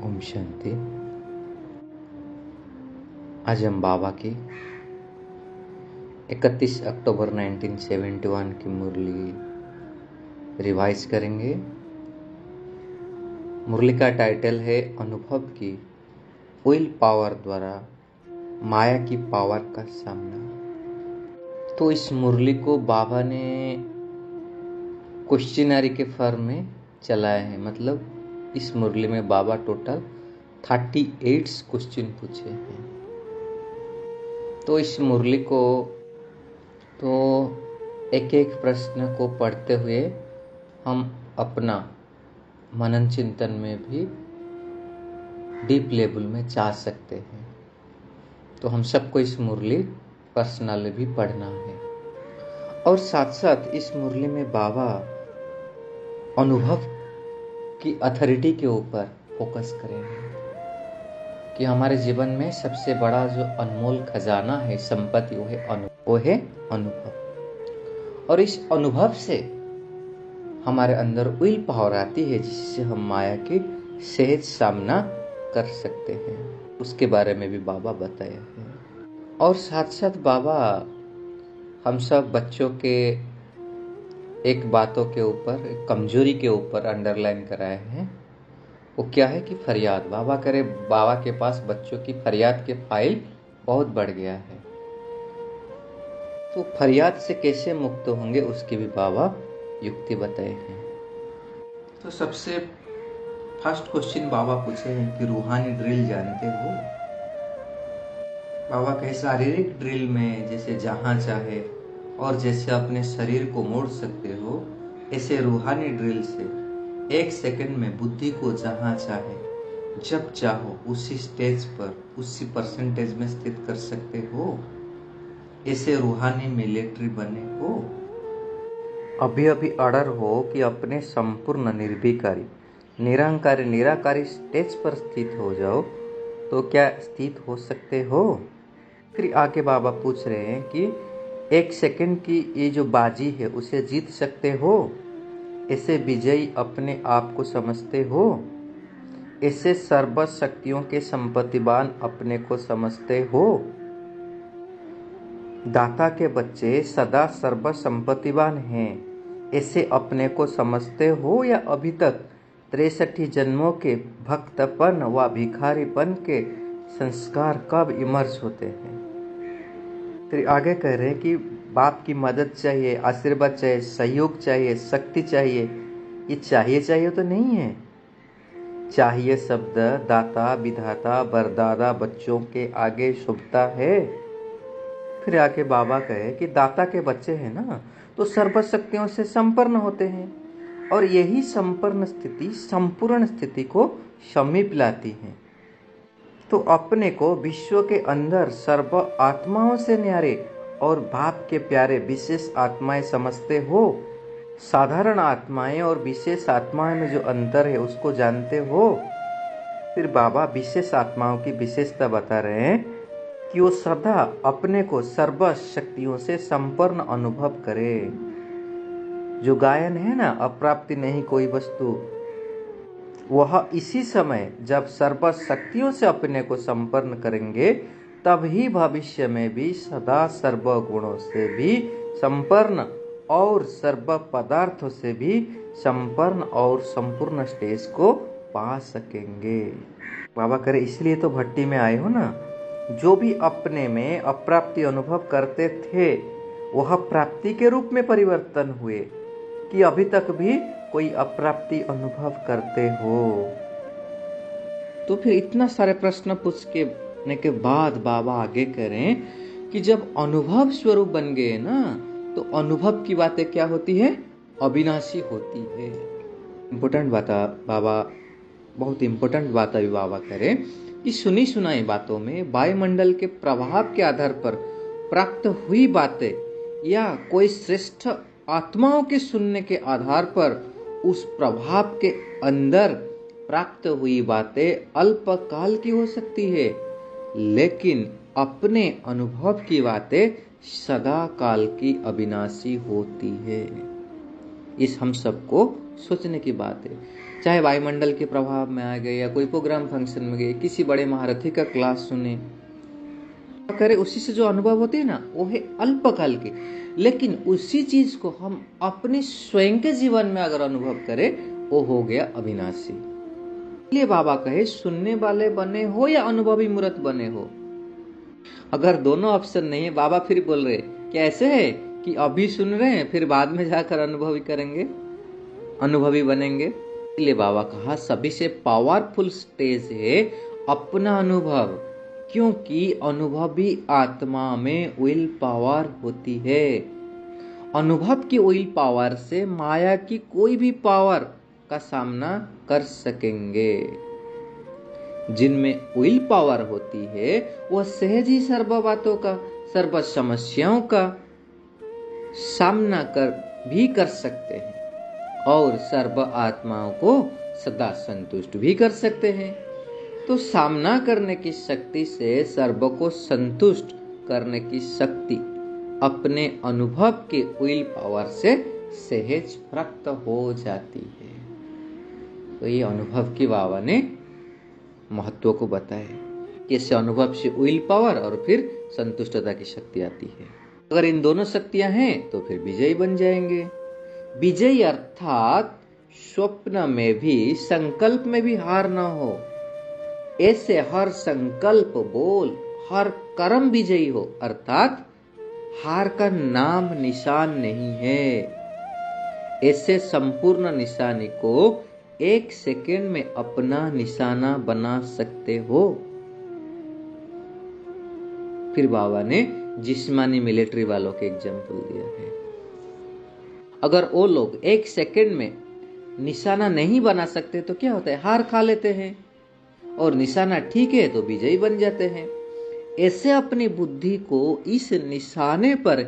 ओम शांति। आज हम बाबा की 31 अक्टूबर 1971 की मुरली रिवाइज करेंगे। मुरली का टाइटल है अनुभव की विल पावर द्वारा माया की पावर का सामना। तो इस मुरली को बाबा ने क्वेश्चनरी के फॉर्म में चलाया है। मतलब इस मुरली में बाबा टोटल 38 क्वेश्चन पूछे हैं। तो इस मुरली को एक एक प्रश्न को पढ़ते हुए हम अपना मनन चिंतन में भी डीप लेवल में जा सकते हैं। तो हम सबको इस मुरली पर्सनली भी पढ़ना है। और साथ साथ इस मुरली में बाबा अनुभव की अथॉरिटी के ऊपर फोकस करेंगे कि हमारे जीवन में सबसे बड़ा जो अनमोल खजाना है, संपत्ति, वो है अनुभव। और इस अनुभव से हमारे अंदर विल पावर आती है, जिससे हम माया की सहज सामना कर सकते हैं। उसके बारे में भी बाबा बताया है। और साथ साथ बाबा हम सब बच्चों के एक बातों के ऊपर, एक कमजोरी के ऊपर अंडरलाइन कराए हैं। वो क्या है कि फरियाद। बाबा करे बाबा के पास बच्चों की फरियाद के फाइल बहुत बढ़ गया है। तो फरियाद से कैसे मुक्त होंगे उसकी भी बाबा युक्ति बताए हैं। तो सबसे फर्स्ट क्वेश्चन बाबा पूछे हैं कि रूहानी ड्रिल जानते हो? बाबा कहे शारीरिक ड्रिल में जैसे जहां चाहे और जैसे अपने शरीर को मोड़ सकते हो, ऐसे रूहानी ड्रिल से 1 सेकंड में बुद्धि को जहां चाहे जब चाहो उसी स्टेज पर, उसी परसेंटेज में स्थित कर सकते हो। ऐसे रूहानी मिलिट्री बने हो। अभी अभी अड़र हो कि अपने संपूर्ण निर्विकारी, निरंकारी, निराकारी स्टेज पर स्थित हो जाओ, तो क्या स्थित हो सकते हो? फिर आगे बाबा पूछ रहे हैं कि 1 सेकंड की ये जो बाजी है उसे जीत सकते हो? ऐसे विजयी अपने आप को समझते हो? ऐसे सर्व शक्तियों के संपत्तिवान अपने को समझते हो? दाता के बच्चे सदा सर्व संपत्तिवान हैं, ऐसे अपने को समझते हो? या अभी तक 63 जन्मों के भक्तपन व भिखारीपन के संस्कार कब इमर्ज होते हैं? फिर आगे कह रहे हैं कि बाप की मदद चाहिए, आशीर्वाद चाहिए, सहयोग चाहिए, शक्ति चाहिए। ये चाहिए तो नहीं है। चाहिए शब्द दाता, विधाता, वरदाता बच्चों के आगे शुभता है। फिर आके बाबा कहे कि दाता के बच्चे हैं ना, तो सर्व शक्तियों से संपन्न होते हैं, और यही संपन्न स्थिति संपूर्ण स्थिति को समीप लाती है। तो अपने को विश्व के अंदर सर्व आत्माओं से न्यारे और बाप के प्यारे विशेष आत्माएं समझते हो? साधारण आत्माएं और विशेष आत्माएं में जो अंतर है उसको जानते हो? फिर बाबा विशेष आत्माओं की विशेषता बता रहे हैं कि वो सदा अपने को सर्व शक्तियों से संपन्न अनुभव करे। जो गायन है ना, अप्राप्ति नहीं कोई वस्तु, वह इसी समय जब सर्व शक्तियों से अपने को संपन्न करेंगे, तभी भविष्य में भी सदा सर्व गुणों से भी संपन्न और सर्व पदार्थों से भी संपन्न और संपूर्ण स्टेज को पा सकेंगे। बाबा करे इसलिए तो भट्टी में आए हो ना। जो भी अपने में अप्राप्ति अनुभव करते थे, वह प्राप्ति के रूप में परिवर्तन हुए, कि अभी तक भी कोई अप्राप्ति अनुभव करते हो? तो फिर इतना सारे प्रश्न पूछने के बाद बाबा आगे करें कि जब अनुभव स्वरूप बन गए ना, तो अनुभव की बातें क्या होती है? अविनाशी होती है। इम्पोर्टेंट बात बाबा, बहुत इम्पोर्टेंट बात अभी बाबा करें कि सुनी सुनाई बातों में वायुमंडल के प्रभाव के आधार पर प्राप्त हुई बातें या कोई श्रेष्ठ आत्माओं के सुनने के आधार पर उस प्रभाव के अंदर प्राप्त हुई बातें अल्पकाल की हो सकती है, लेकिन अपने अनुभव की बातें सदा काल की अविनाशी होती है। इस हम सबको सोचने की बात है। चाहे वायुमंडल के प्रभाव में आ गए या कोई प्रोग्राम फंक्शन में गए, किसी बड़े महारथी का क्लास सुने करे, उसी से जो अनुभव होते हैं ना वो है अल्पकाल के। लेकिन उसी चीज को हम अपने स्वयं के जीवन में अगर अनुभव करें वो हो गया अविनाशी। इसलिए बाबा कहे सुनने वाले बने हो या अनुभवी मूर्त बने हो। अगर दोनों ऑप्शन नहीं है, बाबा फिर बोल रहे क्या ऐसे है कि अभी सुन रहे हैं फिर बाद में जाकर अनुभवी करेंगे, अनुभवी बनेंगे। इसलिए बाबा कहा सभी से पावरफुल स्टेज है अपना अनुभव, क्योंकि अनुभवी आत्मा में विल पावर होती है। अनुभव की विल पावर से माया की कोई भी पावर का सामना कर सकेंगे। जिनमें विल पावर होती है वह सहज ही सर्व बातों का, सर्व समस्याओं का सामना कर सकते हैं और सर्व आत्माओं को सदा संतुष्ट भी कर सकते हैं। तो सामना करने की शक्ति से सर्व को संतुष्ट करने की शक्ति अपने अनुभव के विल पावर से सहज प्राप्त हो जाती है। तो ये अनुभव की बाबा ने महत्व को बताया कि इससे अनुभव से विल पावर और फिर संतुष्टता की शक्ति आती है। अगर इन दोनों शक्तियां हैं तो फिर विजयी बन जाएंगे। विजयी अर्थात स्वप्न में भी संकल्प में भी हार ना हो, ऐसे हर संकल्प बोल हर कर्म विजयी हो, अर्थात हार का नाम निशान नहीं है। ऐसे संपूर्ण निशानी को एक सेकेंड में अपना निशाना बना सकते हो। फिर बाबा ने जिस्मानी मिलिट्री वालों के एग्जाम्पल दिया है। अगर वो लोग एक सेकेंड में निशाना नहीं बना सकते तो क्या होता है, हार खा लेते हैं, और निशाना ठीक है तो विजयी बन जाते हैं। ऐसे अपनी बुद्धि को इस निशाने पर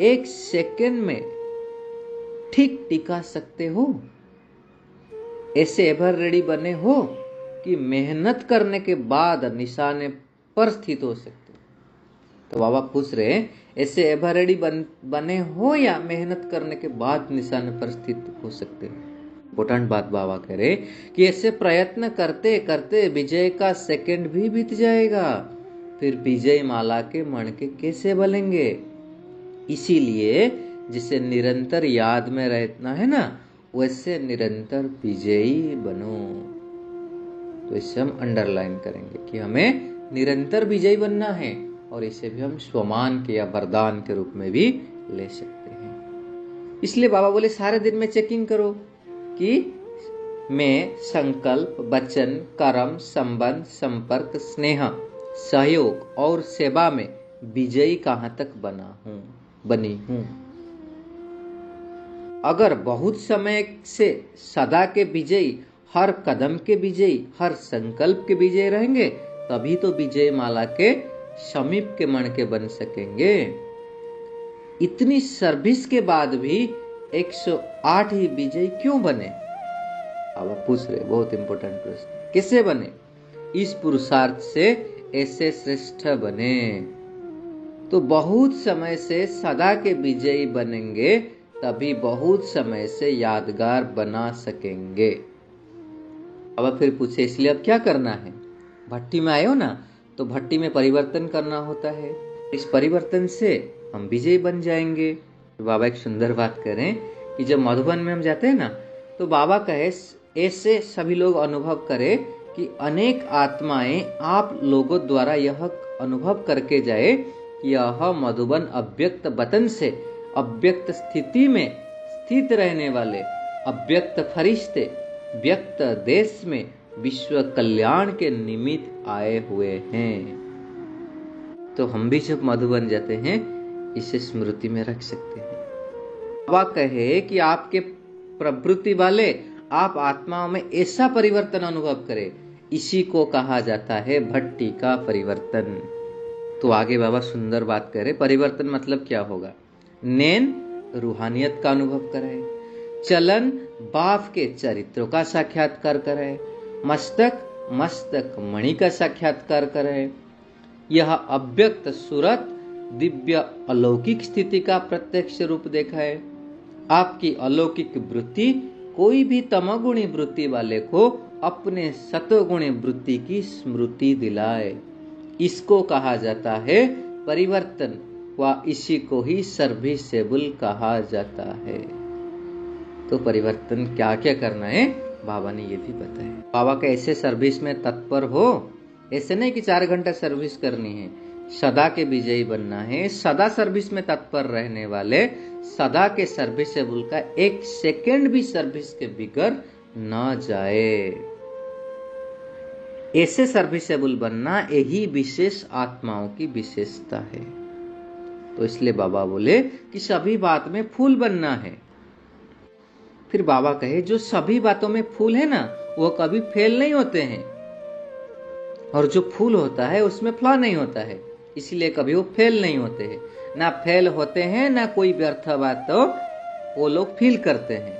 एक सेकेंड में ठीक टिका सकते हो। ऐसे एवर रेडी बने हो कि मेहनत करने के बाद निशाने पर स्थित हो सकते। तो बाबा पूछ रहे हैं ऐसे एवर रेडी बने हो या मेहनत करने के बाद निशाने पर स्थित हो सकते हो। इंपॉर्टेंट बात बाबा कह रहे कि ऐसे प्रयत्न करते करते विजय का सेकंड भी बीत जाएगा, फिर विजय माला के मणके कैसे बनेंगे। इसीलिए जिसे निरंतर याद में रहना है ना, वैसे निरंतर विजयी बनो। तो इसे हम अंडरलाइन करेंगे कि हमें निरंतर विजयी बनना है, और इसे भी हम स्वमान के या वरदान के रूप में भी ले सकते हैं। इसलिए बाबा बोले सारे दिन में चेकिंग करो कि मैं संकल्प, वचन, कर्म, संबंध, संपर्क, स्नेह, सहयोग और सेवा में विजयी कहां तक बनी हूं। अगर बहुत समय से सदा के विजयी, हर कदम के विजयी, हर संकल्प के विजयी रहेंगे, तभी तो विजय माला के समीप के मणके बन सकेंगे। इतनी सर्विस के बाद भी 108 ही विजयी क्यों बने? अब आप पूछ रहे, बहुत इंपॉर्टेंट प्रश्न। कैसे बने? इस पुरुषार्थ से ऐसे श्रेष्ठ बने तो बहुत समय से सदा के विजयी बनेंगे, तभी बहुत समय से यादगार बना सकेंगे। अब फिर पूछे इसलिए अब क्या करना है? भट्टी में आए हो ना, तो भट्टी में परिवर्तन करना होता है। इस परिवर्तन से हम विजयी बन जाएंगे। तो बाबा एक सुंदर बात करें कि जब मधुबन में हम जाते हैं ना, तो बाबा कहे ऐसे सभी लोग अनुभव करें कि अनेक आत्माएं आप लोगों द्वारा यह अनुभव करके जाए कि यह मधुबन अव्यक्त वतन से अव्यक्त स्थिति में स्थित रहने वाले अव्यक्त फरिश्ते व्यक्त देश में विश्व कल्याण के निमित्त आए हुए हैं। तो हम भी जब मधुबन जाते हैं इसे स्मृति में रख सकते हैं। बाबा कहे कि आपके प्रवृत्ति वाले आप आत्माओं में ऐसा परिवर्तन अनुभव करें, इसी को कहा जाता है भट्टी का परिवर्तन। तो आगे बाबा सुंदर बात करे, परिवर्तन मतलब क्या होगा? नैन रूहानियत का अनुभव कराए, चलन बाप के चरित्रों का साक्षात्कार कराए, मस्तक मस्तक मणि का साक्षात्कार कराए, यह अव्यक्त सूरत दिव्य अलौकिक स्थिति का प्रत्यक्ष रूप दिखाए, आपकी अलौकिक वृत्ति कोई भी तमोगुणी वृत्ति वाले को अपने सतोगुणी वृत्ति की स्मृति दिलाए, इसको कहा जाता है परिवर्तन, व इसी को ही सर्विसेबल कहा जाता है। तो परिवर्तन क्या क्या करना है बाबा ने ये भी बताया। बाबा का ऐसे सर्विस में तत्पर हो, ऐसे नहीं कि 4 घंटा सर्विस करनी है, सदा के विजयी बनना है। सदा सर्विस में तत्पर रहने वाले सदा के सर्विसेबल का 1 सेकेंड भी सर्विस के बिगड़ न जाए, ऐसे सर्विसेबल बनना यही विशेष आत्माओं की विशेषता है। तो इसलिए बाबा बोले कि सभी बात में फूल बनना है। फिर बाबा कहे जो सभी बातों में फूल है ना, वो कभी फेल नहीं होते हैं, और जो फूल होता है उसमें फ्लॉ नहीं होता है, इसलिए कभी वो फेल नहीं होते हैं। ना फेल होते हैं ना कोई व्यर्थ बात तो वो लोग फील करते हैं।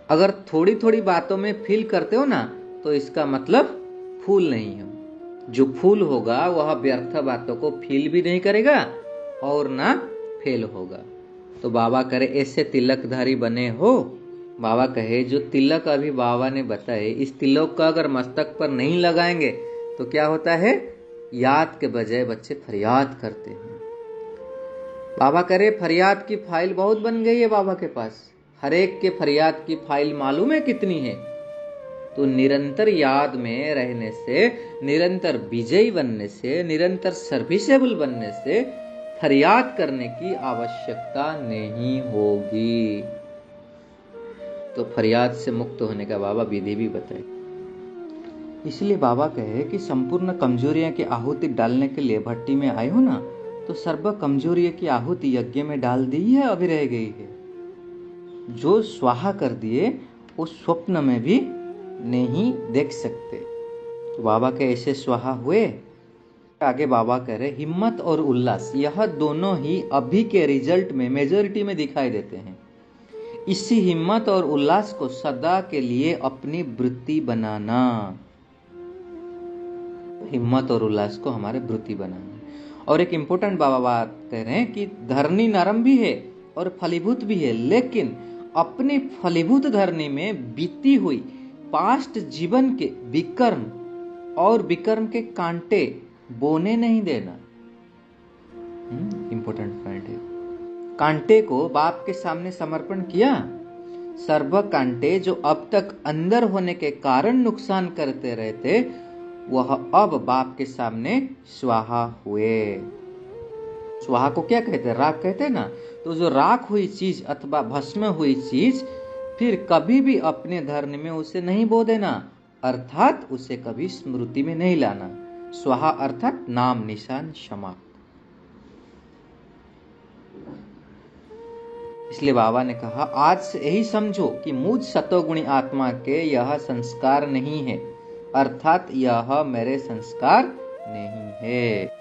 अगर थोड़ी थोड़ी बातों में फील करते हो ना, तो इसका मतलब फूल नहीं हो। जो फूल होगा वह व्यर्थ बातों को फील भी नहीं करेगा और ना फेल होगा। तो बाबा करे ऐसे तिलकधारी बने हो। बाबा कहे जो तिलक अभी बाबा ने बताए, इस तिलक का अगर मस्तक पर नहीं लगाएंगे तो क्या होता है, याद के बजाय बच्चे फरियाद करते हैं। बाबा करे फरियाद की फाइल बहुत बन गई है बाबा के पास, हर एक के फरियाद की फाइल मालूम है कितनी है। तो निरंतर याद में रहने से, निरंतर विजयी बनने से, निरंतर सर्विसेबल बनने से फरियाद करने की आवश्यकता नहीं होगी। तो फरियाद से मुक्त होने का बाबा विधि भी बताए। इसलिए बाबा कहे कि संपूर्ण कमजोरियां की आहुति डालने के लिए भट्टी में आए हो ना, तो सर्व कमजोरियों की आहुति यज्ञ में डाल दी है, अभी रह गई है। जो स्वाहा कर दिए वो स्वप्न में भी नहीं देख सकते। तो बाबा के ऐसे स्वाहा हुए। आगे बाबा कह रहे हिम्मत और उल्लास, यह दोनों ही अभी के रिजल्ट में मेजॉरिटी में दिखाई देते हैं। इसी हिम्मत और उल्लास को सदा के लिए अपनी वृत्ति बनाना, हिम्मत और उल्लास को हमारे वृत्ति बनाना। और एक इंपॉर्टेंट बाबा बात कह रहे हैं कि धरनी नरम भी है और फलीभूत भी है, लेकिन अपनी फलीभूत धरनी में बीती हुई पास्ट जीवन के विकर्म और विकर्म के कांटे बोने नहीं देना। इंपॉर्टेंट पॉइंट है। कांटे को बाप के सामने समर्पण किया। सर्व कांटे जो अब तक अंदर होने के कारण नुकसान करते रहते, वह अब बाप के सामने स्वाहा हुए। स्वाहा को क्या कहते हैं, राख कहते हैं ना। तो जो राख हुई चीज अथवा भस्म हुई चीज फिर कभी भी अपने धर्म में उसे नहीं बो देना, अर्थात उसे कभी स्मृति में नहीं लाना। स्वाहा अर्थात नाम निशान समाप्त। इसलिए बाबा ने कहा आज से यही समझो कि मुझ सतोगुणी आत्मा के यह संस्कार नहीं है, अर्थात यह मेरे संस्कार नहीं है।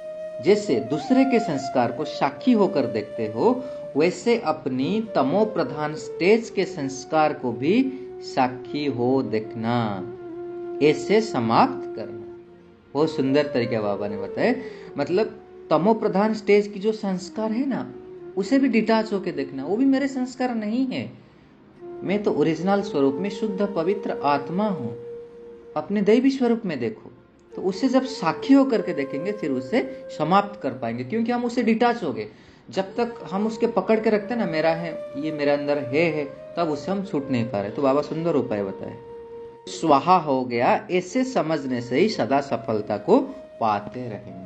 जैसे दूसरे के संस्कार को साक्षी होकर देखते हो, वैसे अपनी तमो प्रधान स्टेज के संस्कार को भी साक्षी हो देखना, ऐसे समाप्त करना। बहुत सुंदर तरीके बाबा ने बताया। मतलब तमो प्रधान स्टेज की जो संस्कार है ना, उसे भी डिटाच होके देखना, वो भी मेरे संस्कार नहीं है। मैं तो ओरिजिनल स्वरूप में शुद्ध पवित्र आत्मा हूं। अपने दैवी स्वरूप में देखो, तो उससे जब साक्षी होकर के देखेंगे फिर उसे समाप्त कर पाएंगे, क्योंकि हम उससे डिटाच हो गए। जब तक हम उसके पकड़ के रखते ना, मेरा है, ये मेरे अंदर है, तब उससे हम छूट नहीं पा रहे। तो बाबा सुंदर उपाय बताए। स्वाहा हो गया, ऐसे समझने से ही सदा सफलता को पाते रहेंगे।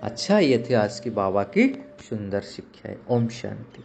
अच्छा, ये थी आज की बाबा की सुंदर शिक्षा। ओम शांति।